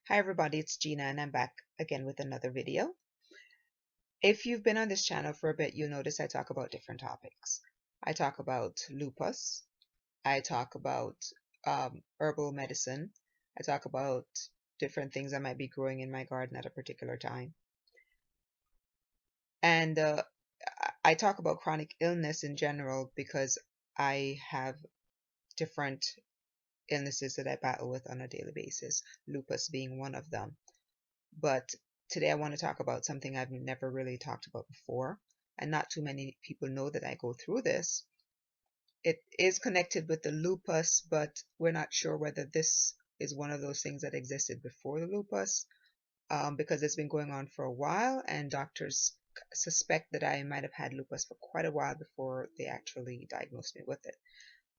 Hi everybody, it's Gina and I'm back again with another video. If you've been on this channel for a bit, you'll notice I talk about different topics. I talk about lupus, I talk about herbal medicine, I talk about different things that might be growing in my garden at a particular time. And I talk about chronic illness in general because I have different illnesses that I battle with on a daily basis, lupus being one of them. But today I want to talk about something I've never really talked about before, and not too many people know that I go through this. It is connected with the lupus, but we're not sure whether this is one of those things that existed before the lupus, because it's been going on for a while, and doctors suspect that I might have had lupus for quite a while before they actually diagnosed me with it.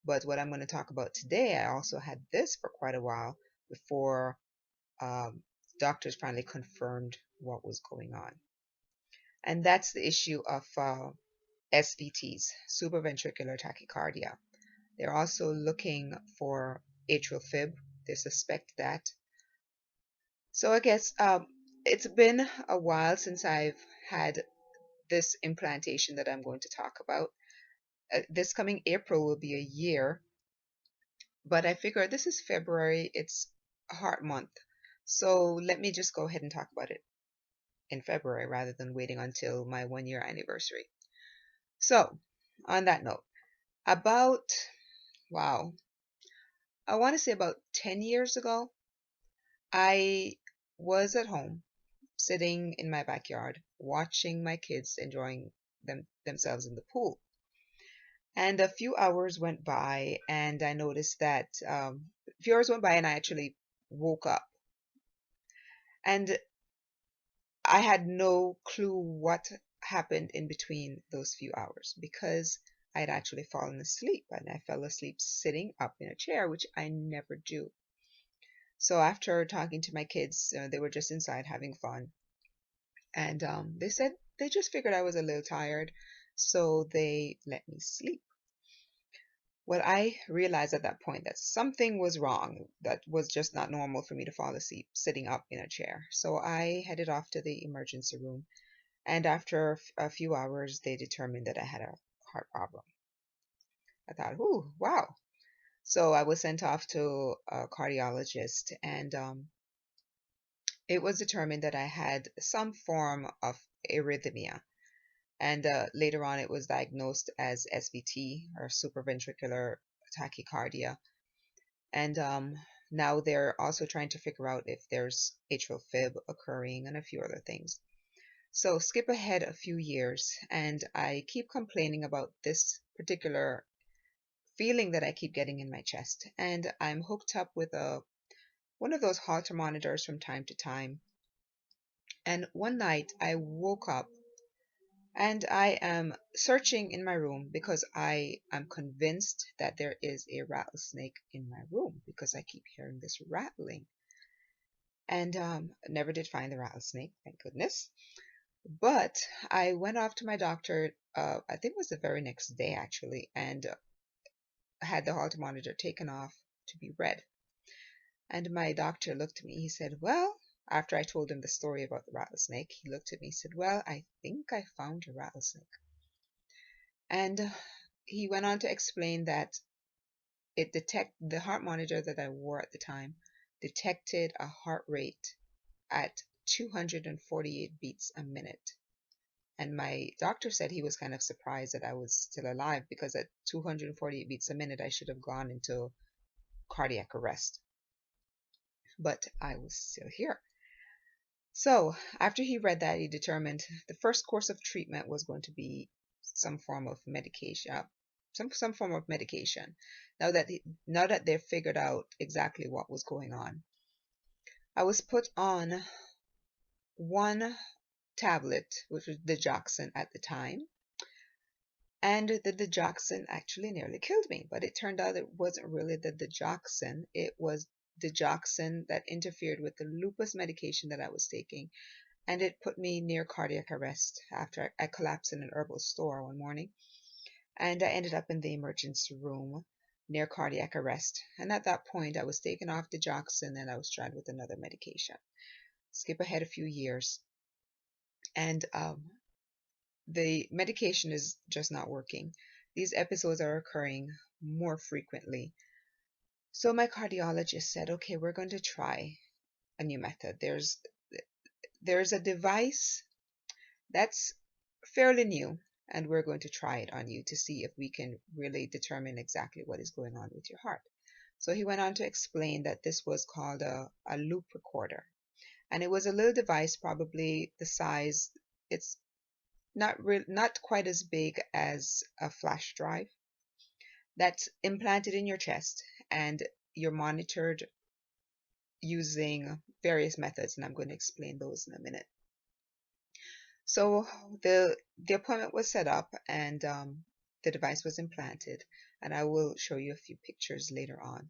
But what I'm going to talk about today, I also had this for quite a while before um, doctors finally confirmed what was going on. And that's the issue of SVTs, supraventricular tachycardia. They're also looking for atrial fib. They suspect that. So I guess it's been a while since I've had this implantation that I'm going to talk about. This coming April will be a year, but I figure this is February, it's heart month. So let me just go ahead and talk about it in February rather than waiting until my 1 year anniversary. So, on that note, about, wow, I want to say about 10 years ago, I was at home sitting in my backyard watching my kids enjoying themselves in the pool. And a few hours went by, and I noticed that a few hours went by, and I actually woke up. And I had no clue what happened in between those few hours because I had actually fallen asleep, and I fell asleep sitting up in a chair, which I never do. So after talking to my kids, they were just inside having fun, and they said they just figured I was a little tired, so they let me sleep. Well, I realized at that point that something was wrong, that was just not normal for me to fall asleep sitting up in a chair. So I headed off to the emergency room. And after a few hours, they determined that I had a heart problem. I thought, ooh, wow. So I was sent off to a cardiologist, and it was determined that I had some form of arrhythmia. And later on, it was diagnosed as SVT, or supraventricular tachycardia. And now they're also trying to figure out if there's atrial fib occurring and a few other things. So skip ahead a few years, and I keep complaining about this particular feeling that I keep getting in my chest. And I'm hooked up with one of those Holter monitors from time to time. And one night I woke up and I am searching in my room because I am convinced that there is a rattlesnake in my room because I keep hearing this rattling. And never did find the rattlesnake, thank goodness. But I went off to my doctor, I think it was the very next day actually, and had the Holter monitor taken off to be read. And my doctor looked at me, he said, well, after I told him the story about the rattlesnake, he looked at me and said, well, I think I found a rattlesnake. And he went on to explain that the heart monitor that I wore at the time detected a heart rate at 248 beats a minute. And my doctor said he was kind of surprised that I was still alive because at 248 beats a minute, I should have gone into cardiac arrest. But I was still here. So after he read that, he determined the first course of treatment was going to be some form of medication, some form of medication. Now that they've figured out exactly what was going on, I was put on one tablet, which was digoxin at the time, and the digoxin actually nearly killed me. But it turned out it wasn't really the digoxin; it was digoxin that interfered with the lupus medication that I was taking, and it put me near cardiac arrest after I collapsed in an herbal store one morning, and I ended up in the emergency room. near cardiac arrest. And at that point, I was taken off digoxin and I was tried with another medication. Skip ahead a few years. And the medication is just not working. These episodes are occurring more frequently. So my cardiologist said, okay, we're going to try a new method. There's a device that's fairly new, and we're going to try it on you to see if we can really determine exactly what is going on with your heart. So he went on to explain that this was called a loop recorder. And it was a little device, probably the size, it's not quite as big as a flash drive, that's implanted in your chest, and you're monitored using various methods, and I'm going to explain those in a minute. So the appointment was set up, and the device was implanted, and I will show you a few pictures later on.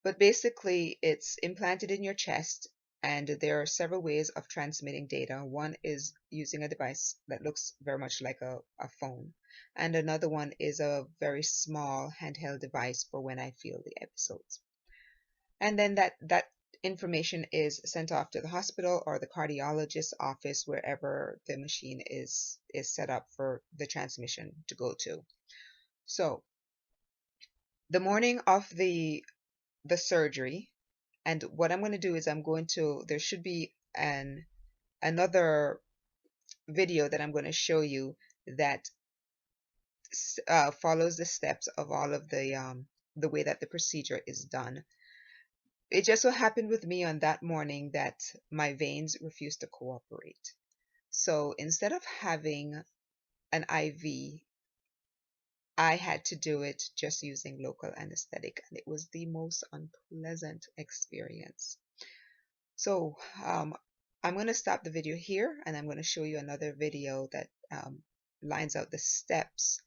But basically, it's implanted in your chest, and there are several ways of transmitting data. One is using a device that looks very much like a phone, and another one is a very small handheld device for when I feel the episodes. And then that information is sent off to the hospital or the cardiologist's office, wherever the machine is set up for the transmission to go to. So the morning of the surgery, and what I'm going to do is there should be another video that I'm going to show you that follows the steps of all of the way that the procedure is done. It just so happened with me on that morning that my veins refused to cooperate. So instead of having an IV, I had to do it just using local anesthetic, and it was the most unpleasant experience. So I'm going to stop the video here, and I'm going to show you another video that lines out the steps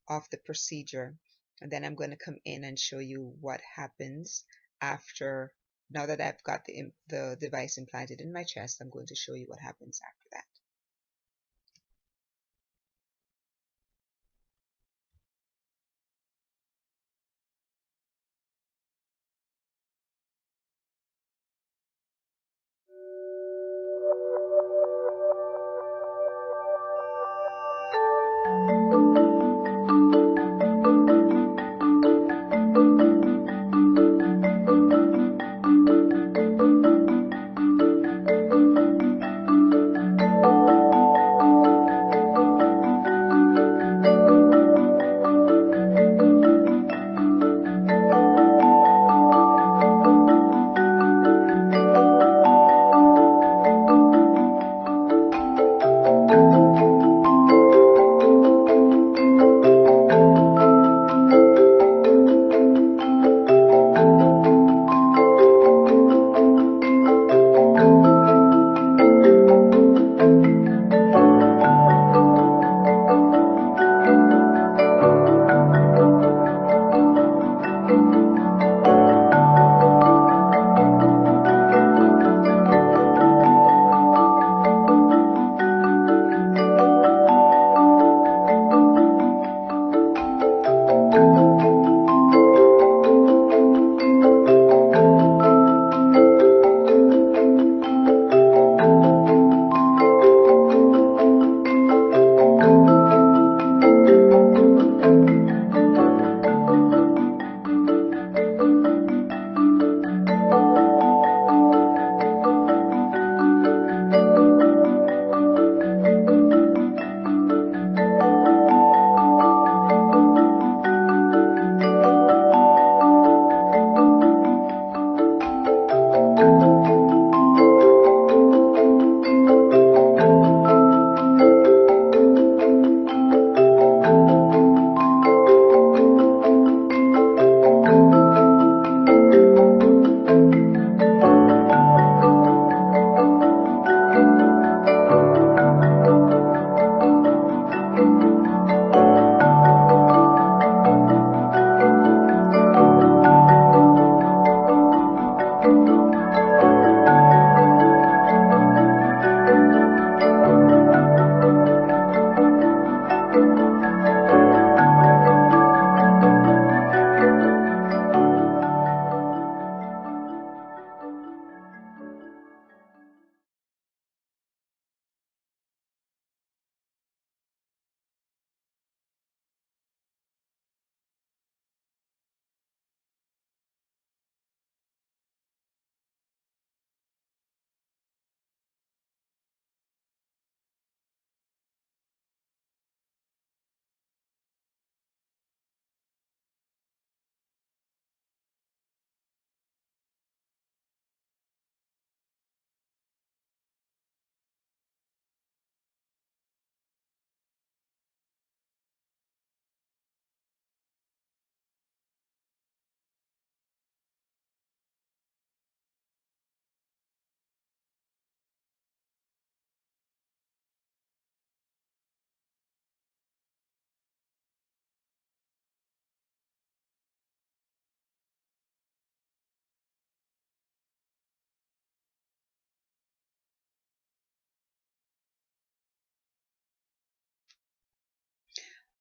of the procedure, and then I'm going to come in and show you what happens after. Now that I've got the device implanted in my chest, I'm going to show you what happens after that.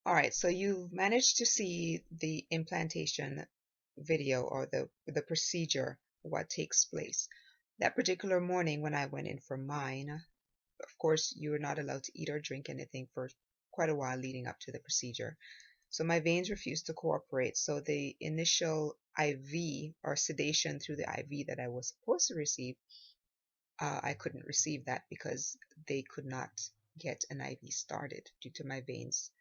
All right, so you've managed to see the implantation video or the procedure, what takes place. That particular morning when I went in for mine, of course, you were not allowed to eat or drink anything for quite a while leading up to the procedure. So my veins refused to cooperate. So the initial IV or sedation through the IV that I was supposed to receive, I couldn't receive that because they could not get an IV started due to my veins.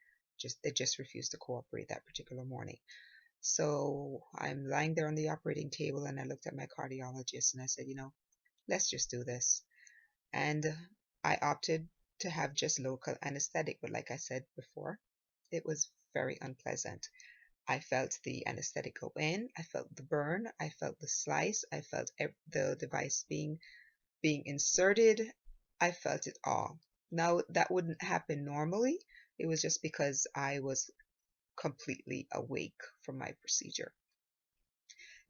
They just refused to cooperate that particular morning. So I'm lying there on the operating table and I looked at my cardiologist and I said, let's just do this. And I opted to have just local anesthetic, but like I said before, it was very unpleasant. I felt the anesthetic go in, I felt the burn, I felt the slice, I felt the device being inserted. I felt it all. Now, that wouldn't happen normally. It was just because I was completely awake from my procedure.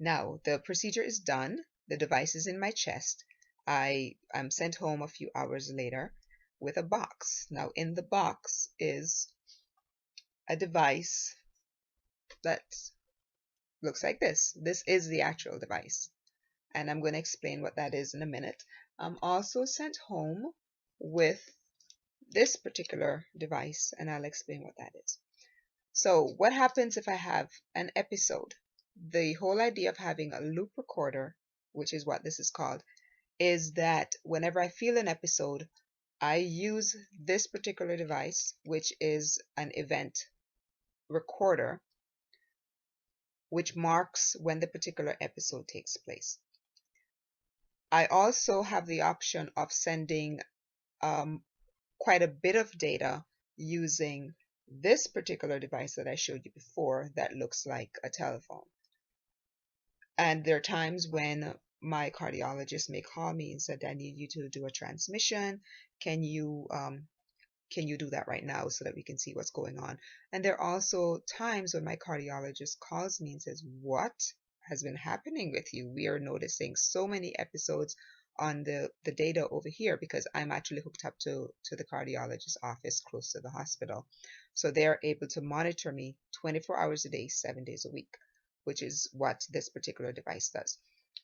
Now, the procedure is done. The device is in my chest. I am sent home a few hours later with a box. Now, in the box is a device that looks like this. This is the actual device, and I'm going to explain what that is in a minute. I'm also sent home with this particular device, and I'll explain what that is. So, what happens if I have an episode? The whole idea of having a loop recorder, which is what this is called, is that whenever I feel an episode, I use this particular device, which is an event recorder, which marks when the particular episode takes place. I also have the option of sending quite a bit of data using this particular device that I showed you before that looks like a telephone. And there are times when my cardiologist may call me and said, I need you to do a transmission. Can you do that right now so that we can see what's going on? And there are also times when my cardiologist calls me and says, what has been happening with you? We are noticing so many episodes on the data over here because I'm actually hooked up to the cardiologist's office close to the hospital. So they're able to monitor me 24 hours a day, 7 days a week, which is what this particular device does.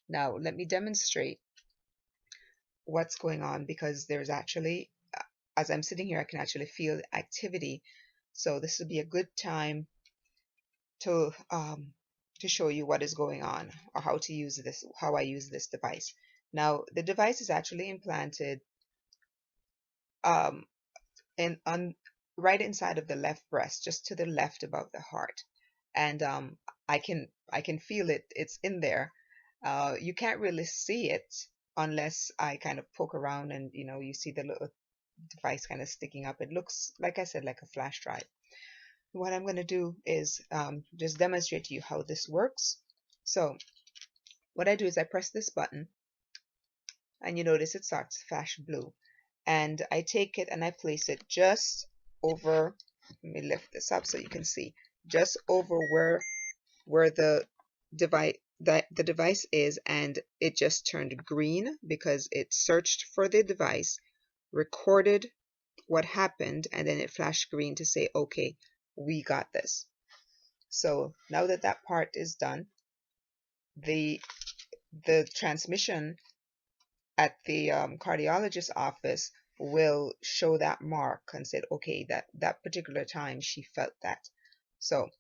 Now, let me demonstrate what's going on because there's actually, as I'm sitting here, I can actually feel activity. So this would be a good time to show you what is going on or how to use this, how I use this device. Now, the device is actually implanted um, on right inside of the left breast, just to the left above the heart, and I can feel it. It's in there. You can't really see it unless I kind of poke around and you see the little device kind of sticking up. It looks, like I said, like a flash drive. What I'm going to do is just demonstrate to you how this works. So what I do is I press this button and you notice it starts to flash blue. And I take it and I place it just over, let me lift this up so you can see, just over where the device is, and it just turned green because it searched for the device, recorded what happened, and then it flashed green to say, okay, we got this. So now that that part is done, the transmission at the cardiologist's office will show that mark and said, okay, that particular time she felt that. So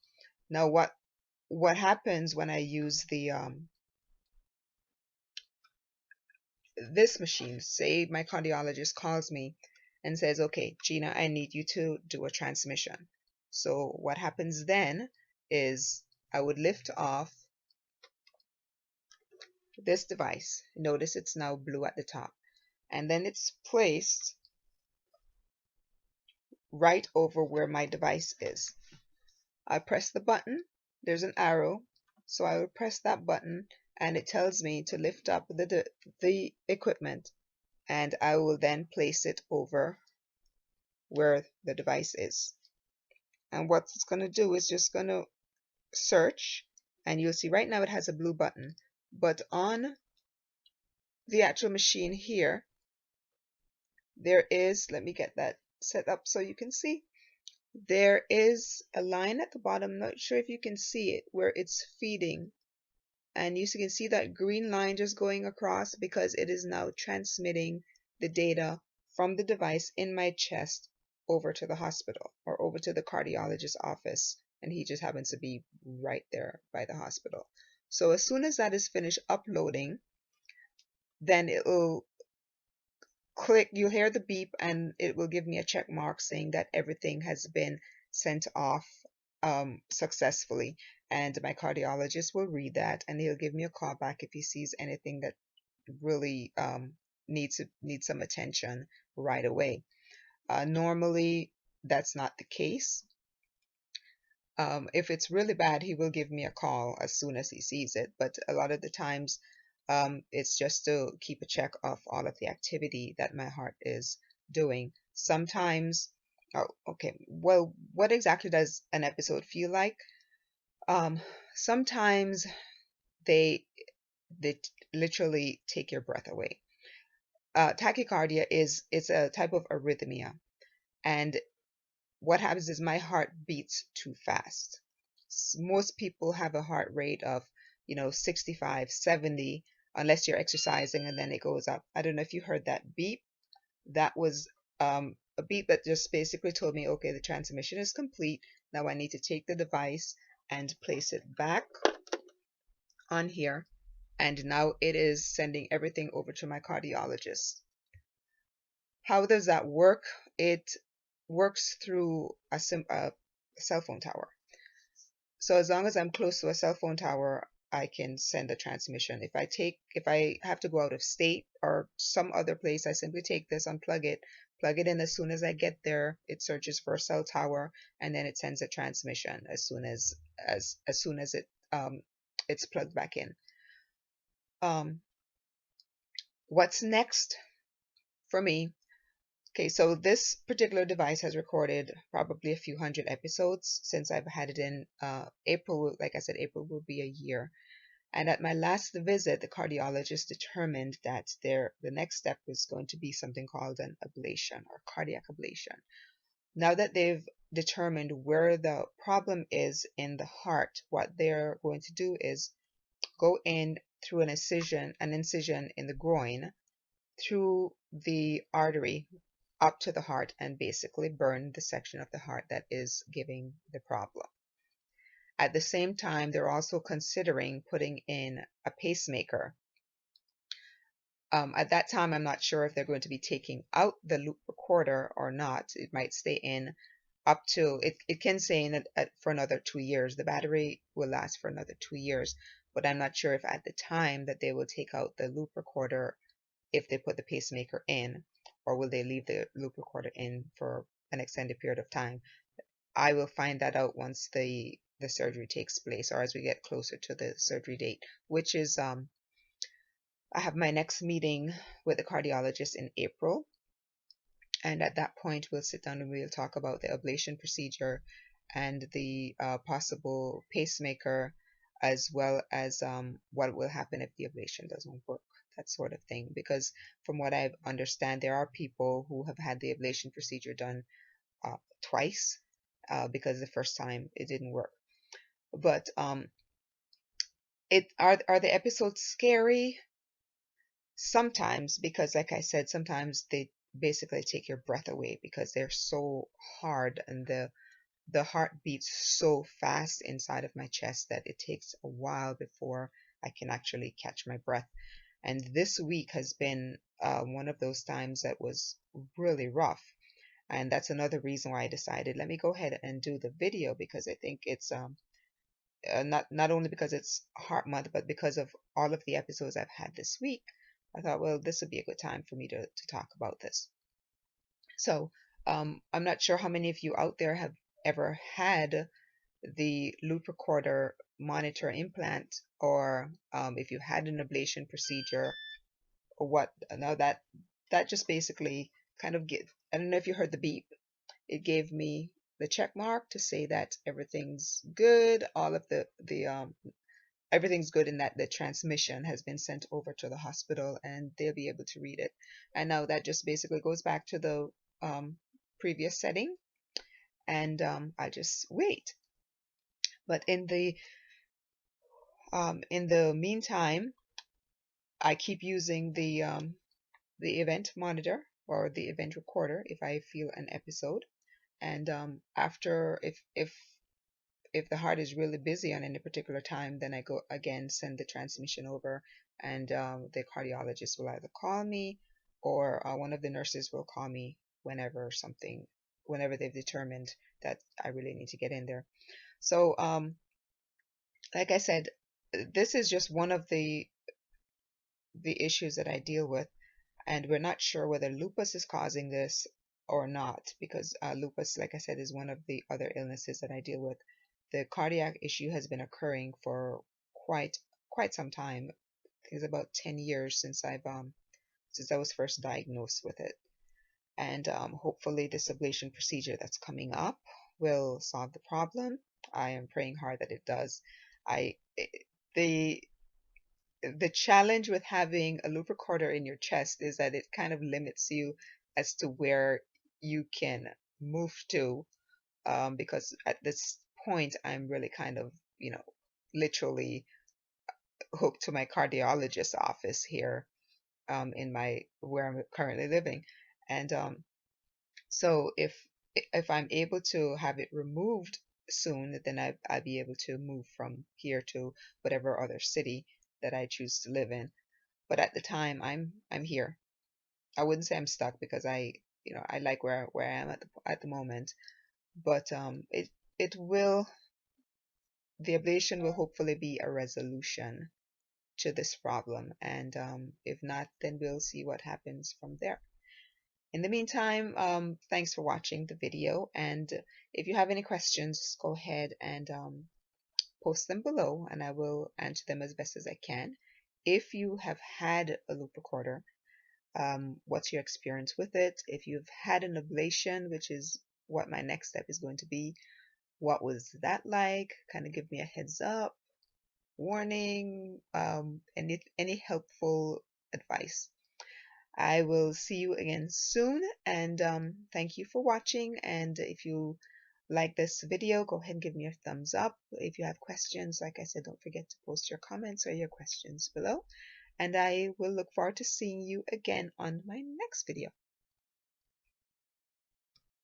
now what happens when I use the this machine? Say my cardiologist calls me and says, okay, Gina, I need you to do a transmission. So what happens then is I would lift off this device. Notice it's now blue at the top, and then it's placed right over where my device is. I press the button, there's an arrow, so I will press that button and it tells me to lift up the equipment, and I will then place it over where the device is. And what it's going to do is just going to search, and you'll see right now it has a blue button, but on the actual machine here there is, let me get that set up so you can see, There is a line at the bottom, not sure if you can see it, where it's feeding. And you can see that green line just going across because it is now transmitting the data from the device in my chest over to the hospital or over to the cardiologist's office. And he just happens to be right there by the hospital. So as soon as that is finished uploading, then it will click, you'll hear the beep and it will give me a check mark saying that everything has been sent off successfully. And my cardiologist will read that and he'll give me a call back if he sees anything that really needs some attention right away. Normally, that's not the case. If it's really bad, he will give me a call as soon as he sees it. But a lot of the times, it's just to keep a check of all of the activity that my heart is doing. Sometimes, oh, okay, well, what exactly does an episode feel like? Um, Sometimes they they literally take your breath away. Tachycardia it's a type of arrhythmia, and what happens is my heart beats too fast. Most people have a heart rate of, 65, 70, unless you're exercising and then it goes up. I don't know if you heard that beep. That was a beep that just basically told me, okay, the transmission is complete. Now I need to take the device and place it back on here. And now it is sending everything over to my cardiologist. How does that work? It works through a cell phone tower. So as long as I'm close to a cell phone tower, I can send a transmission. If I have to go out of state or some other place, I simply take this, unplug it, plug it in as soon as I get there. It searches for a cell tower and then it sends a transmission as soon as it's plugged back in. Um, what's next for me? Okay, so this particular device has recorded probably a few hundred episodes since I've had it in April. Like I said, April will be a year. And at my last visit, the cardiologist determined that the next step was going to be something called an ablation or cardiac ablation. Now that they've determined where the problem is in the heart, what they're going to do is go in through an incision in the groin, through the artery up to the heart, and basically burn the section of the heart that is giving the problem. At the same time, they're also considering putting in a pacemaker. At that time, I'm not sure if they're going to be taking out the loop recorder or not. It might stay in up to, it can stay in for another 2 years. The battery will last for another 2 years, but I'm not sure if at the time that they will take out the loop recorder, if they put the pacemaker in, or will they leave the loop recorder in for an extended period of time. I will find that out once the surgery takes place, or as we get closer to the surgery date, which is I have my next meeting with the cardiologist in April, and at that point we'll sit down and we'll talk about the ablation procedure and the possible pacemaker, as well as what will happen if the ablation doesn't work, that sort of thing. Because from what I understand, there are people who have had the ablation procedure done twice because the first time it didn't work. But are the episodes scary? Sometimes, because like I said, sometimes they basically take your breath away because they're so hard, and the heart beats so fast inside of my chest that it takes a while before I can actually catch my breath. And this week has been one of those times that was really rough. And that's another reason why I decided, let me go ahead and do the video, because I think it's not only because it's Heart Month, but because of all of the episodes I've had this week. I thought, well, this would be a good time for me to talk about this. So I'm not sure how many of you out there have ever had the loop recorder monitor implant, or if you had an ablation procedure, or what. Now that just basically kind of I don't know if you heard the beep. It gave me the check mark to say that everything's good. All of the everything's good, in that the transmission has been sent over to the hospital and they'll be able to read it. And now that just basically goes back to the previous setting, and I just wait. But in the meantime, I keep using the event monitor or the event recorder if I feel an episode. And after, if the heart is really busy on any particular time, then I go again, send the transmission over, and the cardiologist will either call me or one of the nurses will call me whenever they've determined that I really need to get in there. So, like I said, this is just one of the issues that I deal with, and we're not sure whether lupus is causing this or not, because lupus, like I said, is one of the other illnesses that I deal with. The cardiac issue has been occurring for quite some time. It's about 10 years since I was first diagnosed with it. And hopefully this ablation procedure that's coming up will solve the problem. I am praying hard that it does. I the the challenge with having a loop recorder in your chest is that it kind of limits you as to where you can move to, because at this point I'm really kind of, literally hooked to my cardiologist's office here, in my where I'm currently living. And so if I'm able to have it removed soon, then I'll be able to move from here to whatever other city that I choose to live in. But at the time, I'm here. I wouldn't say I'm stuck because I like where I am at the moment. But it will the ablation will hopefully be a resolution to this problem, and if not, then we'll see what happens from there. In the meantime, thanks for watching the video, and if you have any questions, go ahead and post them below, and I will answer them as best as I can. If you have had a loop recorder, what's your experience with it? If you've had an ablation, which is what my next step is going to be, what was that like? Kind of give me a heads up, warning, any helpful advice. I will see you again soon, and thank you for watching. And if you like this video, go ahead and give me a thumbs up. If you have questions, like I said, don't forget to post your comments or your questions below. And I will look forward to seeing you again on my next video.